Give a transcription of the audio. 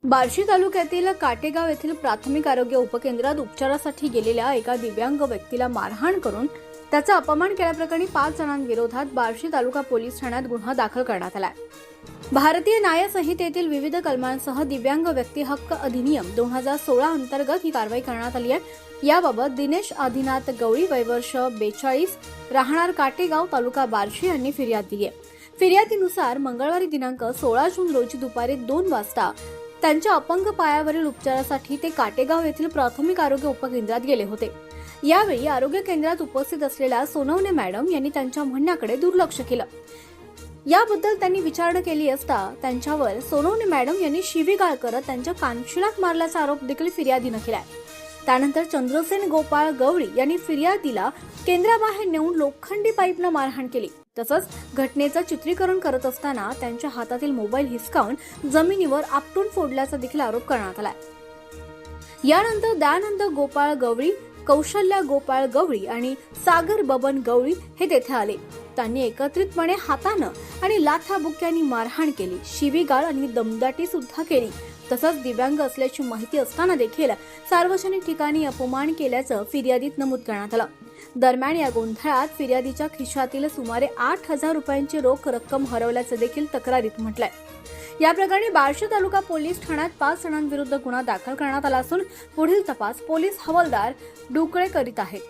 बार्शी तालुक्यातील काटेगाव येथील प्राथमिक आरोग्य उपकेंद्रात उपचारासाठी गेलेल्या एका दिव्यांग व्यक्तीला मारहाण करून त्याचा अपमान केल्याप्रकरणी 5 जणांविरोधात बार्शी तालुका पोलीस ठाण्यात गुन्हा दाखल करण्यात आला आहे। भारतीय न्याय संहितेतील विविध कलमांसह दिव्यांग व्यक्ती हक्क अधिनियम 2016 अंतर्गत ही कारवाई करण्यात आली आहे। याबाबत दिनेश आदिनाथ गवळी वय वर्ष 42 राहणार काटेगाव तालुका बार्शी यांनी फिर्याद दिली आहे। फिर्यादीनुसार मंगळवारी दिनांक 16 जून रोजी दुपारी 2 वाजता त्यांच्या अपंग पायावरील उपचारासाठी ते काटेगाव येथील प्राथमिक आरोग्य उपकेंद्रात गेले होते। यावेळी आरोग्य केंद्रात उपस्थित असलेल्या सोनवणे मॅडम यांनी त्यांच्या म्हणण्याकडे दुर्लक्ष केलं। याबद्दल त्यांनी विचारणा केली असता त्यांच्यावर सोनवणे मॅडम यांनी शिवीगाळ करत त्यांच्या कानशिलात मारल्याचा आरोप देखील फिर्यादीनं केलाय। त्यानंतर चंद्रसेन गोपाळ गवळी यांनी फिर्यादीला केंद्राबाहेर नेऊन लोखंडी पाईपनं मारहाण केली। तसंच घटनेचं चित्रीकरण करत असताना त्यांच्या हातातील मोबाईल हिसकावून जमिनीवर आपटून फोडल्याचा देखील आरोप करण्यात आलाय। यानंतर दयानंद गोपाळ गवळी, कौशल्या गोपाळ गवळी आणि सागर बबन गवळी हे तेथे आले। त्यांनी एकत्रितपणे हातानं आणि लाथाबुक्क्यांनी मारहाण केली, शिवीगाळ आणि दमदाटी सुद्धा केली। तसंच दिव्यांग असल्याची माहिती असताना देखील सार्वजनिक ठिकाणी अपमान केल्याचं फिर्यादीत नमूद करण्यात आलं। दरम्यान या गोंधळात फिर्यादीच्या खिशातील सुमारे 8,000 रुपयांची रोख रक्कम हरवल्याचं देखील तक्रारीत म्हटलंय। या प्रकरणी बार्शी तालुका पोलीस ठाण्यात 5 जणांविरुद्ध गुन्हा दाखल करण्यात आला असून पुढील तपास पोलीस हवालदार डुकळे करीत आहेत।